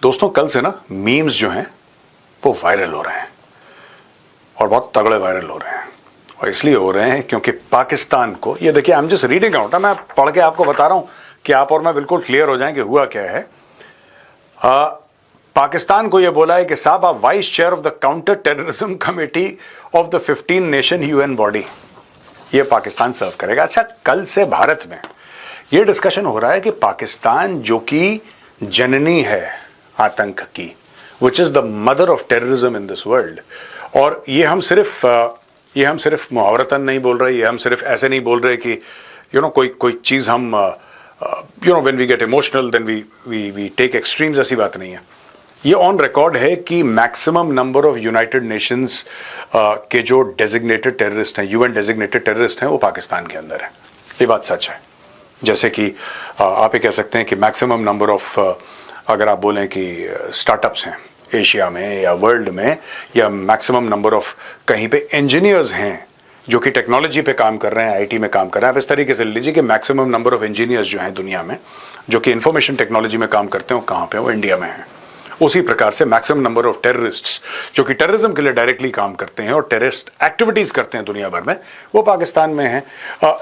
दोस्तों कल से ना मीम्स जो हैं वो वायरल हो रहे हैं और बहुत तगड़े वायरल हो रहे हैं। और इसलिए हो रहे हैं क्योंकि पाकिस्तान को, ये देखिए I am just reading out, मैं पढ़ के आपको बता रहा हूं कि आप और मैं बिल्कुल क्लियर हो जाएं कि हुआ क्या है। पाकिस्तान को यह बोला है कि साहब आप vice chair of the counter terrorism committee of the 15 nation UN body, ये पाकिस्तान सर्व करेगा। अच्छा, कल से भारत में यह डिस्कशन हो रहा है कि पाकिस्तान जो कि जननी है आतंक की, which is the mother of terrorism in this world, और ये हम सिर्फ मुहावरतन नहीं बोल रहे, ये हम सिर्फ ऐसे नहीं बोल रहे कि कोई चीज हम when we get emotional then we take extremes, ऐसी बात नहीं है। ये ऑन रिकॉर्ड है कि maximum number of United Nations के जो डेजिग्नेटेड टेररिस्ट हैं, यूएन डेजिग्नेटेड टेररिस्ट हैं, वो पाकिस्तान के अंदर है। ये बात सच है। जैसे कि आप ये कह सकते हैं कि मैक्सिमम नंबर ऑफ, अगर आप बोलें कि स्टार्टअप्स हैं एशिया में या वर्ल्ड में, या मैक्सिमम नंबर ऑफ कहीं पे इंजीनियर्स हैं जो कि टेक्नोलॉजी पे काम कर रहे हैं, आईटी में काम कर रहे हैं। आप इस तरीके से ले लीजिए कि मैक्सिमम नंबर ऑफ इंजीनियर्स जो हैं दुनिया में जो कि इंफॉर्मेशन टेक्नोलॉजी में काम करते हैं, वो कहाँ पे, वो इंडिया में है। उसी प्रकार से मैक्सिमम नंबर ऑफ टेररिस्ट्स जो कि टेररिज्म के लिए डायरेक्टली काम करते हैं और टेररिस्ट एक्टिविटीज करते हैं दुनिया भर में, वो पाकिस्तान में हैं।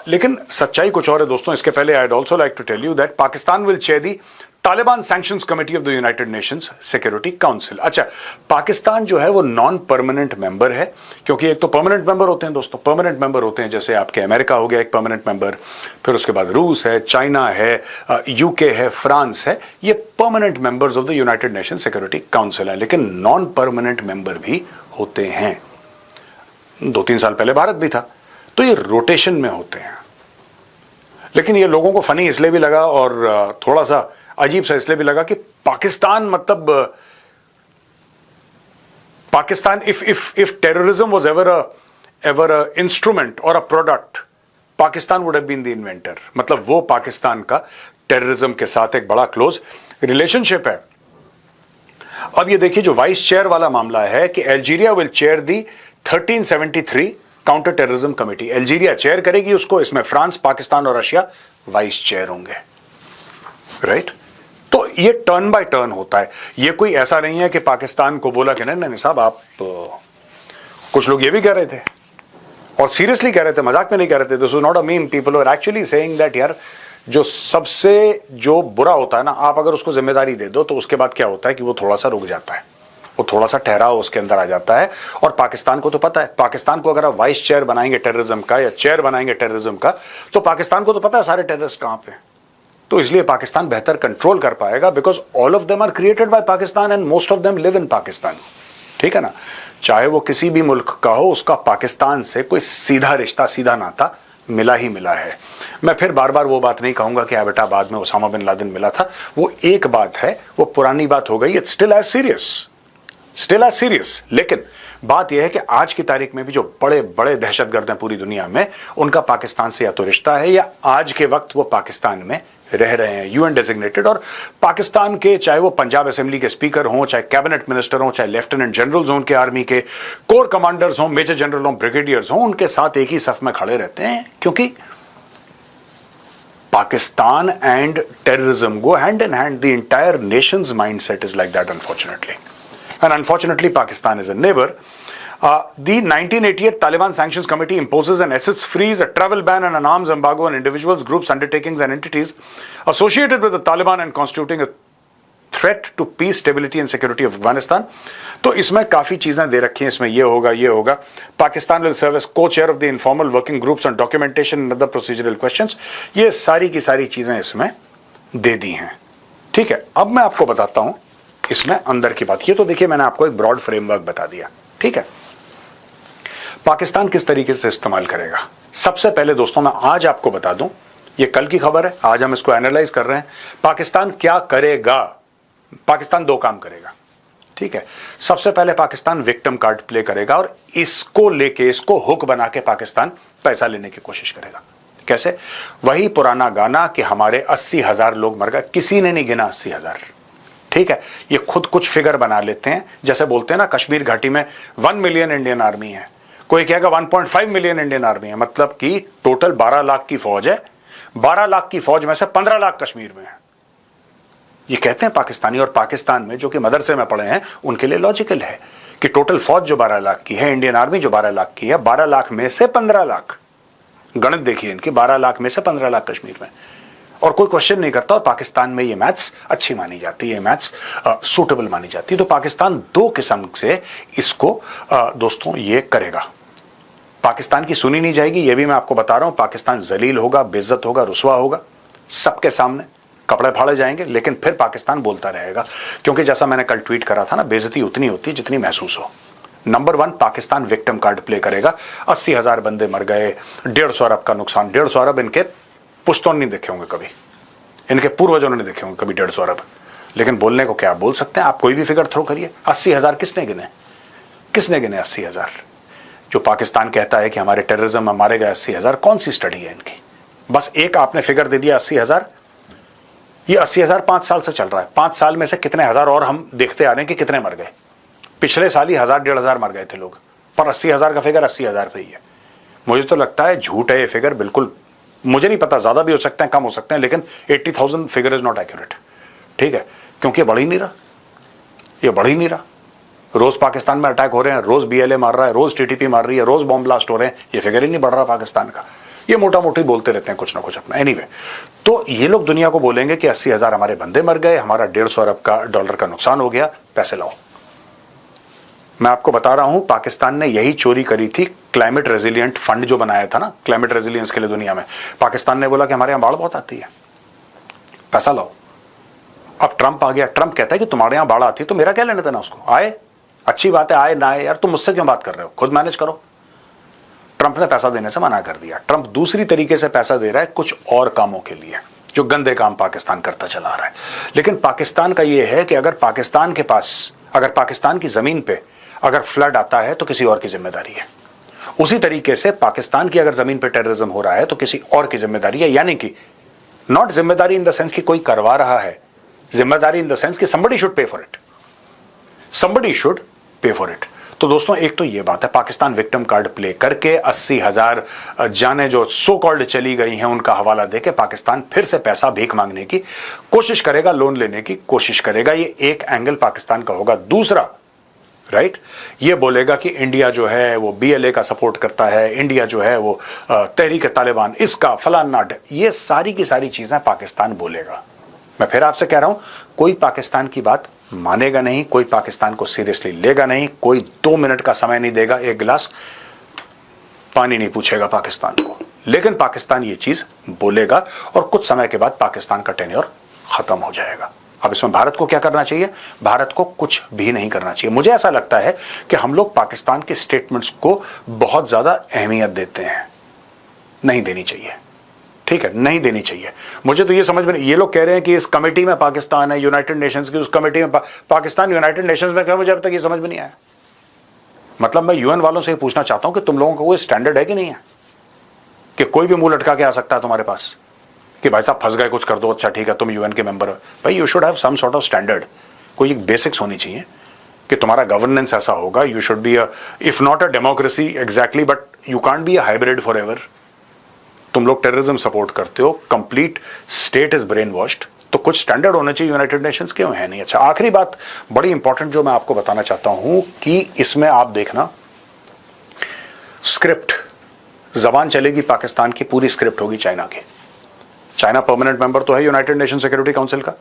लेकिन सच्चाई कुछ और है दोस्तों। इसके पहले I would also like to tell you that Pakistan will chair the Taliban sanctions committee of the United Nations Security Council. अच्छा, पाकिस्तान जो है वो नॉन परमानेंट मेंबर है, क्योंकि एक तो परमानेंट मेंबर होते हैं दोस्तों, परमानेंट मेंबर होते हैं जैसे आपके अमेरिका हो गया एक परमानेंट मेंबर, फिर उसके बाद रूस है, चाइना है, यूके है, फ्रांस है, ये permanent members of the United nation security council है। लेकिन नॉन परमानेंट मेंबर भी होते हैं। 2-3 साल पहले भारत भी था, तो ये रोटेशन में होते हैं। लेकिन ये लोगों को फनी इसलिए भी लगा और थोड़ा सा अजीब सा इसलिए भी लगा कि पाकिस्तान, मतलब Pakistan, if terrorism was ever a instrument और a product, Pakistan would have been the inventor. मतलब वो पाकिस्तान का टेररिज्म के साथ एक बड़ा क्लोज रिलेशनशिप है। अब ये देखिए, जो वाइस चेयर वाला मामला है कि Algeria will chair the 1373 counter terrorism committee, Algeria chair करेगी उसको। इसमें फ्रांस, पाकिस्तान और रशिया वाइस चेयर होंगे, राइट? तो ये टर्न बाय टर्न होता है। ये कोई ऐसा नहीं है कि पाकिस्तान को बोला कि नहीं साहब आप, कुछ लोग ये भी कह रहे थे और सीरियसली कह रहे थे, मजाक में नहीं कह रहे थे। This was not a meme, people were actually saying that यार, जो सबसे जो बुरा होता है ना, आप अगर उसको जिम्मेदारी दे दो तो उसके बाद क्या होता है कि वो थोड़ा सा रुक जाता है, वो थोड़ा सा ठहराव उसके अंदर आ जाता है। और पाकिस्तान को तो पता है, पाकिस्तान को अगर आप वाइस चेयर बनाएंगे टेररिज्म का या चेयर बनाएंगे टेररिज्म का, तो पाकिस्तान को तो पता है सारे टेररिस्ट कहां पे। तो इसलिए पाकिस्तान बेहतर कंट्रोल कर पाएगा, because all of them are created by Pakistan and most of them live in Pakistan. ठीक है ना? चाहे वो किसी भी मुल्क का हो, उसका पाकिस्तान से कोई सीधा रिश्ता, सीधा नाता मिला ही मिला है। मैं फिर बार बार वो बात नहीं कहूंगा कि एबटाबाद में ओसामा बिन लादेन मिला था, वो एक बात है, वो पुरानी बात हो गई। It's still as serious. लेकिन बात यह है कि आज की तारीख में भी जो बड़े बड़े दहशतगर्द हैं पूरी दुनिया में, उनका पाकिस्तान से या तो रिश्ता है या आज के वक्त वो पाकिस्तान में रह रहे हैं, यूएन डेजिग्नेटेड। और पाकिस्तान के, चाहे वो पंजाब असेंबली के स्पीकर हों, चाहे कैबिनेट मिनिस्टर हों, चाहे लेफ्टिनेंट जनरल्स हों उनके आर्मी के, कोर कमांडर्स हों, मेजर जनरल हों, ब्रिगेडियर्स हों, उनके साथ एक ही सफ में खड़े रहते हैं, क्योंकि Pakistan and terrorism go hand in hand. The entire Nations mindset is like that, unfortunately. And unfortunately, Pakistan is a neighbor. The 1988 Taliban Sanctions Committee imposes an assets freeze, a travel ban, and an arms embargo on individuals, groups, undertakings, and entities associated with the Taliban and constituting a threat to peace, stability, and security of Afghanistan. तो इसमें काफी चीजें दे रखी हैं, इसमें ये होगा। Pakistan will serve as co-chair of the informal working groups on documentation and other procedural questions. ये सारी की सारी चीजें इसमें दे दी हैं। ठीक है, अब मैं आपको बताता हूं इसमें अंदर की बात। ये तो देखिए, मैंने आपको एक ब्रॉड फ्रेमवर्क बता दिया। ठीक है, पाकिस्तान किस तरीके से इस्तेमाल करेगा। सबसे पहले दोस्तों मैं आज आपको बता दूं, ये कल की खबर है, आज हम इसको एनालाइज कर रहे हैं। पाकिस्तान क्या करेगा? पाकिस्तान 2 काम करेगा। ठीक है, सबसे पहले पाकिस्तान विक्टिम कार्ड प्ले करेगा और इसको लेके, इसको हुक बना के पाकिस्तान पैसा लेने की कोशिश करेगा। कैसे? वही पुराना गाना कि हमारे 80,000 लोग मर गए, किसी ने नहीं गिना 80,000। ठीक है, ये खुद कुछ फिगर बना लेते हैं, जैसे बोलते हैं ना कश्मीर घाटी में 1 मिलियन इंडियन आर्मी है, कोई कहेगा 1.5 मिलियन इंडियन आर्मी है, मतलब कि टोटल 12 लाख की फौज है। 12 लाख की फौज में से 15 लाख कश्मीर में है। ये कहते हैं पाकिस्तानी, और पाकिस्तान में जो कि मदरसे में पढ़े हैं उनके लिए लॉजिकल है कि टोटल फौज जो 12 लाख की है, इंडियन आर्मी जो 12 लाख की है, 12 लाख में से 15 लाख, गणित देखिए इनकी, 12 लाख में से 15 लाख कश्मीर में, और कोई क्वेश्चन नहीं करता। और पाकिस्तान में ये मैथ्स अच्छी मानी जाती है, मैथ्स सूटेबल मानी जाती है। तो पाकिस्तान दो किस्म से इसको दोस्तों ये करेगा। पाकिस्तान की सुनी नहीं जाएगी, ये भी मैं आपको बता रहा हूं। पाकिस्तान जलील होगा, बेइज्जत होगा, रुसवा होगा, सबके सामने कपड़े फाड़े जाएंगे, लेकिन फिर पाकिस्तान बोलता रहेगा, क्योंकि जैसा मैंने कल ट्वीट करा था ना, बेइज्जती उतनी होती है जितनी महसूस हो। Number 1, Pakistan victim card play करेगा। 80,000 बंदे मर गए, 150 अरब का नुकसान। 150 अरब इनके पुश्तों नहीं देखे होंगे कभी, इनके पूर्वजों ने देखे होंगे कभी 150 अरब, लेकिन बोलने को क्या बोल सकते हैं। आप कोई भी फिगर थ्रो करिए। 80,000 किसने गिने? किसने गिने 80,000? जो पाकिस्तान कहता है कि हमारे टेररिज्म में मारे गए 80,000, कौन सी स्टडी है इनकी? बस एक आपने फिगर दे दिया 80,000। ये 80,000 5 साल से चल रहा है। 5 साल में से कितने हजार और हम देखते आ रहे हैं कि कितने मर गए। पिछले साल ही 1,000-1,500 मर गए थे लोग, पर 80,000 का फिगर 80,000 पे ही है। मुझे तो लगता है झूठ है ये फिगर, बिल्कुल। मुझे नहीं पता, ज्यादा भी हो सकते हैं, कम हो सकते हैं, लेकिन 80,000 फिगर इज नॉट एक्यूरेट। ठीक है, क्योंकि ये बढ़ ही नहीं रहा, ये बढ़ ही नहीं रहा। रोज पाकिस्तान में अटैक हो रहे हैं, रोज BLA मार रहा है, रोज TTP मार रही है, रोज बॉम्ब ब्लास्ट हो रहे हैं, ये फिगर ही नहीं बढ़ रहा पाकिस्तान का। ये मोटा मोटी बोलते रहते हैं कुछ ना कुछ अपना। एनीवे, तो ये लोग दुनिया को बोलेंगे कि 80,000 हमारे बंदे मर गए, हमारा 150 अरब का डॉलर का नुकसान हो गया, पैसे लाओ। मैं आपको बता रहा हूं, पाकिस्तान ने यही चोरी करी थी। क्लाइमेट रेजिलियंट फंड जो बनाया था ना, क्लाइमेट रेजिलियंस के लिए दुनिया में, पाकिस्तान ने बोला कि हमारे यहां बाढ़ बहुत आती है, पैसा लाओ। अब ट्रंप आ गया, ट्रंप कहता है कि तुम्हारे यहां बाढ़ आती है तो मेरा क्या लेना देना उसको। आए, अच्छी बात है, आए ना आए यार, तुम मुझसे क्यों बात कर रहे हो, खुद मैनेज करो। ट्रंप ने पैसा देने से मना कर दिया। ट्रंप दूसरी तरीके से पैसा दे रहा है कुछ और कामों के लिए, जो गंदे काम पाकिस्तान करता चला रहा है। लेकिन पाकिस्तान का यह है कि अगर पाकिस्तान के पास, अगर पाकिस्तान की जमीन पे अगर फ्लड आता है तो किसी और की जिम्मेदारी है। उसी तरीके से पाकिस्तान की अगर जमीन पे टेररिज्म हो रहा है तो किसी और की जिम्मेदारी है। यानी कि नॉट जिम्मेदारी इन द सेंस कि कोई करवा रहा है, जिम्मेदारी इन द सेंस कि somebody should pay for it, somebody should pay for it। तो दोस्तों, एक तो ये बात है, पाकिस्तान विक्टिम कार्ड प्ले करके 80,000 जाने जो सो कॉल्ड चली गई हैं उनका हवाला देके पाकिस्तान फिर से पैसा भीख मांगने की कोशिश करेगा, लोन लेने की कोशिश करेगा। ये एक एंगल पाकिस्तान का होगा। दूसरा, राइट, ये बोलेगा कि इंडिया जो है वो BLA का सपोर्ट करता है, इंडिया जो है वो तहरीक तालिबान इसका फलाना, ये सारी की सारी चीजें पाकिस्तान बोलेगा। मैं फिर आपसे कह रहा हूं, कोई पाकिस्तान की बात मानेगा नहीं, कोई पाकिस्तान को सीरियसली लेगा नहीं, कोई 2 मिनट का समय नहीं देगा, एक गिलास पानी नहीं पूछेगा पाकिस्तान को। लेकिन पाकिस्तान ये चीज बोलेगा और कुछ समय के बाद पाकिस्तान का टेन्योर खत्म हो जाएगा। अब इसमें भारत को क्या करना चाहिए? भारत को कुछ भी नहीं करना चाहिए। मुझे ऐसा लगता है कि हम लोग पाकिस्तान के स्टेटमेंट्स को बहुत ज्यादा अहमियत देते हैं। नहीं देनी चाहिए, ठीक है, नहीं देनी चाहिए। मुझे तो ये समझ में नहीं, ये लोग कह रहे हैं कि इस कमेटी में पाकिस्तान है, यूनाइटेड नेशंस की उस कमेटी में पाकिस्तान, यूनाइटेड नेशंस में क्या, मुझे अब तक ये समझ में नहीं आया। मतलब मैं UN वालों से पूछना चाहता हूं कि तुम लोगों का कोई स्टैंडर्ड है कि नहीं है, कि कोई भी मुंह लटका के आ सकता है तुम्हारे पास कि भाई साहब फंस गए, कुछ कर दो, अच्छा ठीक है तुम UN के मेंबर हो। भाई you should have some sort of standard, कोई एक बेसिक्स होनी चाहिए कि तुम्हारा गवर्नेंस ऐसा होगा। You should be if not a democracy exactly, but you can't be a hybrid for ever. तुम लोग टेररिज्म सपोर्ट करते हो, complete state is brain washed, तो कुछ स्टैंडर्ड होना चाहिए। यूनाइटेड नेशंस क्यों है नहीं? अच्छा, आखिरी बात बड़ी इंपॉर्टेंट जो मैं आपको बताना चाहता हूं कि इसमें आप देखना, स्क्रिप्ट जबान चलेगी पाकिस्तान की, पूरी स्क्रिप्ट होगी चाइना की। चाइना परमानेंट मेंबर तो है यूनाइटेड नेशन सिक्योरिटी काउंसिल का,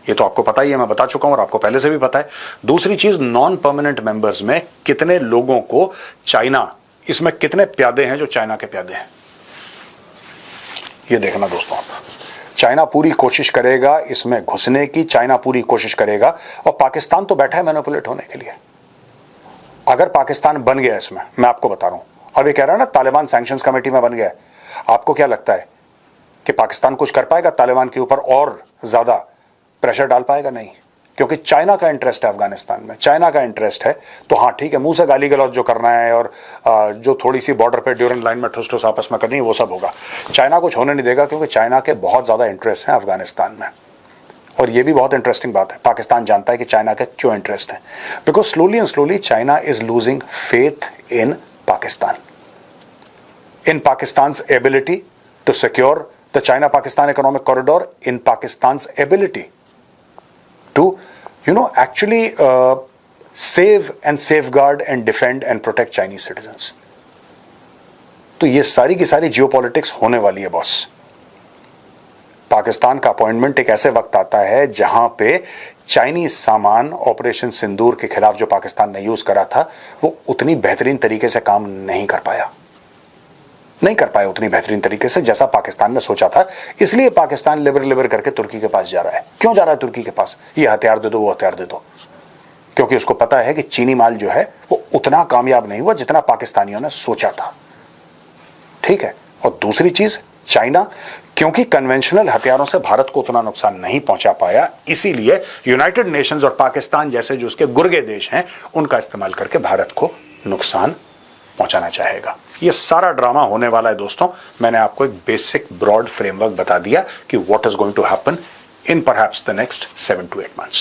ये तो आपको पता ही है, मैं बता चुका हूं और आपको पहले से भी पता है। दूसरी चीज, नॉन परमानेंट मेंबर्स में कितने लोगों को चाइना, इसमें कितने प्यादे हैं जो चाइना के प्यादे हैं, ये देखना दोस्तों आप। चाइना पूरी कोशिश करेगा इसमें घुसने की, चाइना पूरी कोशिश करेगा, और पाकिस्तान तो बैठा है मैनिपुलेट होने के लिए। अगर पाकिस्तान बन गया इसमें, मैं आपको बता रहा हूं, अब ये कह रहा है ना तालिबान सैंक्शंस कमेटी में बन गया है, आपको क्या लगता है कि पाकिस्तान कुछ कर पाएगा तालिबान के ऊपर और ज्यादा प्रेशर डाल पाएगा? नहीं, क्योंकि चाइना का इंटरेस्ट है अफगानिस्तान में, चाइना का इंटरेस्ट है। तो हाँ ठीक है, मुंह से गाली गलौज जो करना है और जो थोड़ी सी बॉर्डर पे ड्यूरिंग लाइन में ठुस ठुस आपस में करनी है, वो सब होगा। चाइना कुछ होने नहीं देगा, क्योंकि चाइना के बहुत ज्यादा इंटरेस्ट हैं अफगानिस्तान में। और ये भी बहुत इंटरेस्टिंग बात है, पाकिस्तान जानता है कि चाइना के क्यों इंटरेस्ट है, because slowly and slowly China is losing faith in Pakistan, in Pakistan ability to secure the China-Pakistan economic corridor, in Pakistan's ability to, actually save and safeguard and defend and protect Chinese citizens. तो ये सारी की सारी geopolitics होने वाली है boss. Pakistan का appointment एक ऐसे वक्त आता है जहां पे चाइनीज सामान ऑपरेशन सिंदूर के खिलाफ जो पाकिस्तान ने यूज करा था वो उतनी बेहतरीन तरीके से काम नहीं कर पाया उतनी बेहतरीन तरीके से जैसा पाकिस्तान ने सोचा था. इसलिए पाकिस्तान लिबर करके तुर्की के पास जा रहा है. क्यों जा रहा है तुर्की के पास? ये हथियार दे दो, वो हथियार दे दो. क्योंकि उसको पता है कि चीनी माल जो है वो उतना कामयाब नहीं हुआ जितना पाकिस्तानियों ने सोचा था. ठीक है. और दूसरी चीज, चाइना क्योंकि कन्वेंशनल हथियारों से भारत को उतना नुकसान नहीं पहुंचा पाया, इसीलिए यूनाइटेड नेशंस और पाकिस्तान जैसे जो उसके गुर्गे देश हैं उनका इस्तेमाल करके भारत को नुकसान पहुंचाना चाहेगा. ये सारा ड्रामा होने वाला है दोस्तों. मैंने आपको एक बेसिक ब्रॉड फ्रेमवर्क बता दिया कि what is going to happen in perhaps the next 7 to 8 months.